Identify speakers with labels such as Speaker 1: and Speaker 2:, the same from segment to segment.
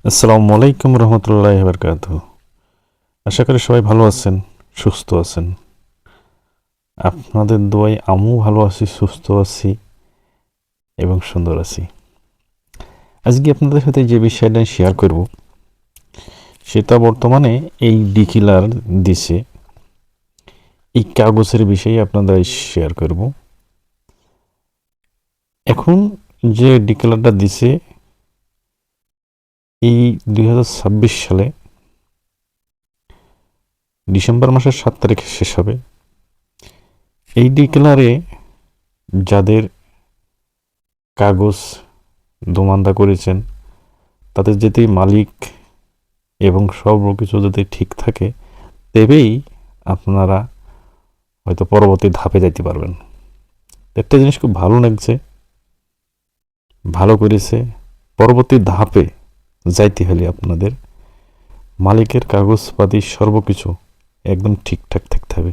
Speaker 1: আসসালামু আলাইকুম রহমতুল্লাহি ওয়া বারাকাতুহু। আশা করি সবাই ভালো আছেন, সুস্থ আছেন। আপনাদের দোয়ায় আমিও ভালো আছি, সুস্থ আছি এবং সুন্দর আছি। আজকে আপনাদের সাথে যে বিষয়টা শেয়ার করব সেটা বর্তমানে এই ডিকিলার দিছে, এই কাগজের বিষয়ে আপনাদের শেয়ার করব। এখন যে ডিকিলারটা দিছে এই 2026 সালে ডিসেম্বর মাসের 7 তারিখে শেষ হবে। এই ডিক্লারে যাদের কাগজ দোমান্দা করেছেন তাদের যদি মালিক এবং সব কিছু যদি ঠিক থাকে তবেই আপনারা হয়তো পরবর্তী ধাপে যাইতে পারবেন। একটা জিনিস খুব ভালো লাগছে, ভালো করেছে। পরবর্তী ধাপে যাইতে হলে আপনাদের মালিকের কাগজপাতি সর্বকিছু একদম ঠিকঠাক থাকতে হবে,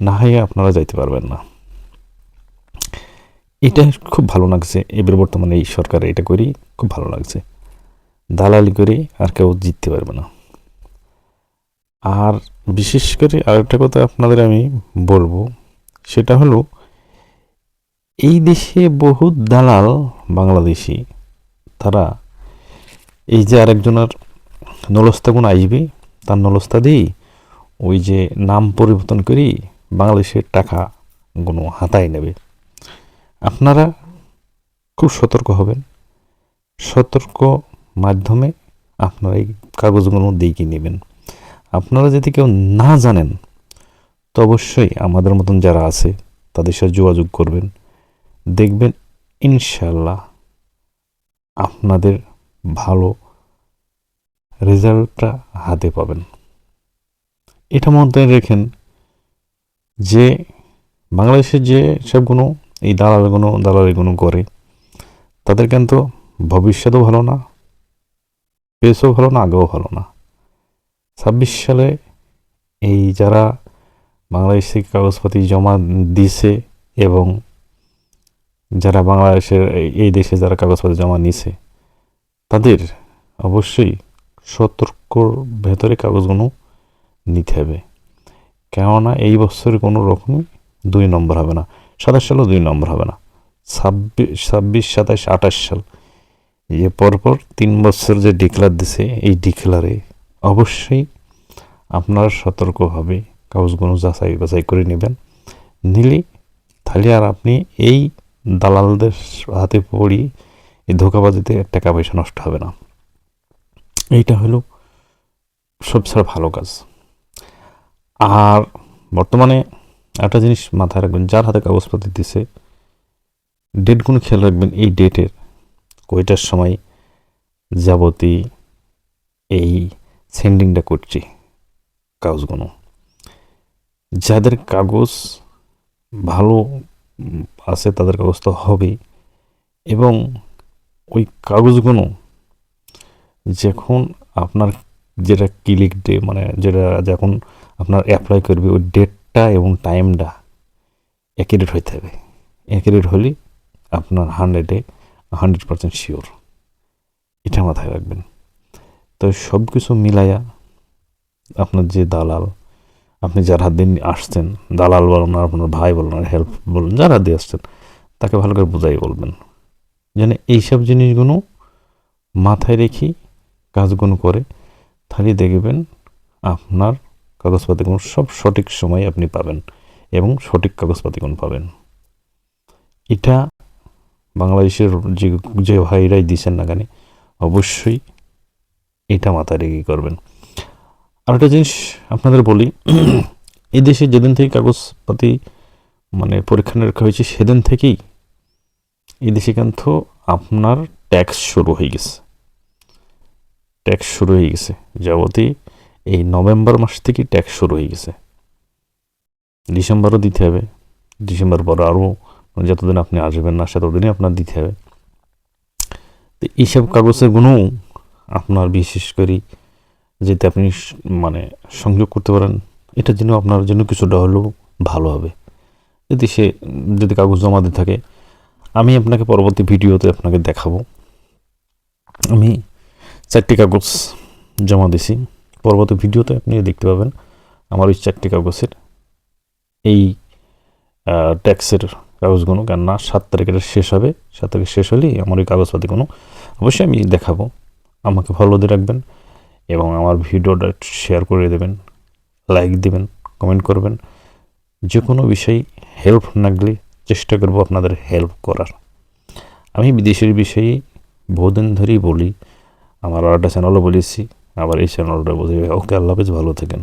Speaker 1: না হয় আপনারা যাইতে পারবেন না। এটা খুব ভালো লাগছে, এবার বর্তমানে এই সরকার এটা করি খুব ভালো লাগছে। দালালি করে আর কেউ জিততে পারবে না। আর বিশেষ করে আরেকটা কথা আপনাদের আমি বলবো, সেটা হলো এই দেশে বহু দালাল বাংলাদেশি, তারা এই যে আরেকজনের নলস্তা গুণ আসবে তার নলস্তা দিয়েই ওই যে নাম পরিবর্তন করি বাংলাদেশের টাকা গুলো হাতায় নেবে। আপনারা খুব সতর্ক হবেন, সতর্ক মাধ্যমে আপনারা এই কাগজগুলো দিয়ে নেবেন। আপনারা যদি কেউ না জানেন তো অবশ্যই আমাদের মতন যারা আছে তাদের সাথে যোগাযোগ করবেন, দেখবেন ইনশাল্লাহ আপনাদের ভালো রেজাল্টটা হাতে পাবেন। এটা মধ্যে রেখেন যে বাংলাদেশের যে সবগুলো এই দালালিগুলো করে তাদের কিন্তু ভবিষ্যতও ভালো না, পেসও ভালো না, আগেও ভালো না। 26 সালে এই যারা বাংলাদেশ থেকে কাগজপাতি জমা দিছে এবং যারা বাংলাদেশের এই দেশে যারা কাগজপত্র জমা নিছে তাদের অবশ্যই সতর্কর ভেতরে কাগজগুলো নিতে হবে। কেননা এই বছর কোনো রকমই 2 নম্বর হবে না, 27 সালও 2 নম্বর হবে না। 26, 27, 28 সাল যে পরপর 3 বছর যে ডিক্লার দিছে, এই ডিক্লারে অবশ্যই আপনারা সতর্কভাবে কাগজগুলো যাচাই বাছাই করে নেবেন। নিলে তাহলে আর আপনি এই দালালদের হাতে পড়ি এই ধোঁকাবাজিতে টাকা পয়সা নষ্ট হবে না। এইটা হলো সবচেয়ে ভালো কাজ। আর বর্তমানে একটা জিনিস মাথায় রাখবেন, যার হাতে কাগজপত্র দিছে ডেটগুলো খেয়াল রাখবেন। এই ডেটের কয়টার সময় যাবতী এই সেন্ডিংটা করছি কাগজগুলো। যাদের কাগজ ভালো আছে তাদের কাগজ তো হবেই, এবং ওই কাগজগুলো যখন আপনার যেটা ক্লিক ডে মানে যেটা যখন আপনার অ্যাপ্লাই করবে ওই ডেটটা এবং টাইমটা অ্যাকুরেট হইতে হবে। অ্যাকুরেট হলে আপনার 100% শিওর, এটা মাথায় রাখবেন। তো সব কিছু মিলাইয়া আপনার যে দালাল, আপনি যার হাত দিয়ে আসছেন, দালাল বলুন আর আপনার ভাই বলুন আর হেল্প বলুন, যার হাত দিয়ে আসছেন তাকে ভালো করে বুঝাই বলবেন যেন এইসব জিনিসগুলো মাথায় রেখে কাজগুলো করে। তাহলে দেখবেন আপনার কাগজপাতিগুলো সব সঠিক সময়ে আপনি পাবেন এবং সঠিক কাগজপাতিগুলো পাবেন। এটা বাংলাদেশের যে যে ভাইরাই দিচ্ছেন না কেন অবশ্যই এটা মাথায় রেখে করবেন। আর একটা জিনিস আপনাদের বলি, এই দেশে যেদিন থেকে কাগজপাতি মানে পরীক্ষা নিরীক্ষা হয়েছে সেদিন থেকেই এই দেশে কিন্তু আপনার ট্যাক্স শুরু হয়ে গেছে। ট্যাক্স শুরু হয়ে গেছে যাবতীয় এই নভেম্বর মাস থেকে ট্যাক্স শুরু হয়ে গেছে। ডিসেম্বরও দিতে হবে, ডিসেম্বর পর আরও যতদিন আপনি আসবেন না সেতদিনই আপনার দিতে হবে। তো এইসব কাগজের গুণও আপনার বিশেষ করে যেতে আপনি মানে সংযোগ করতে পারেন, এটার জন্য আপনার জন্য কিছুটা হলেও ভালো হবে। যদি কাগজ জমা দিয়ে থাকে, আমি আপনাকে পরবর্তী ভিডিওতে আপনাকে দেখাবো। আমি 4টি কাগজ জমা দিছি। পরবর্তী ভিডিওতে আপনি দেখতে পাবেন আমার ওই 4টি কাগজের এই ট্যাক্সের কাগজগুলো, কেননা 7 তারিখের শেষ হবে। 7 তারিখ শেষ হলেই আমার ওই কাগজপাতিগুলো অবশ্যই আমি দেখাবো। আমাকে ফলো দিয়ে রাখবেন এবং আমার ভিডিওটা শেয়ার করে দেবেন, লাইক দেবেন, কমেন্ট করবেন। যে কোনো বিষয়ে হেল্প লাগলে চেষ্টা করব আপনাদের হেল্প করার। আমি বিদেশের বিষয়ে বহুদিন ধরেই বলি, আমার আরেকটা চ্যানেলও বলেছি, আবার এই চ্যানেলটা বলি। ওকে, আল্লাহ হাফেজ, ভালো থাকেন।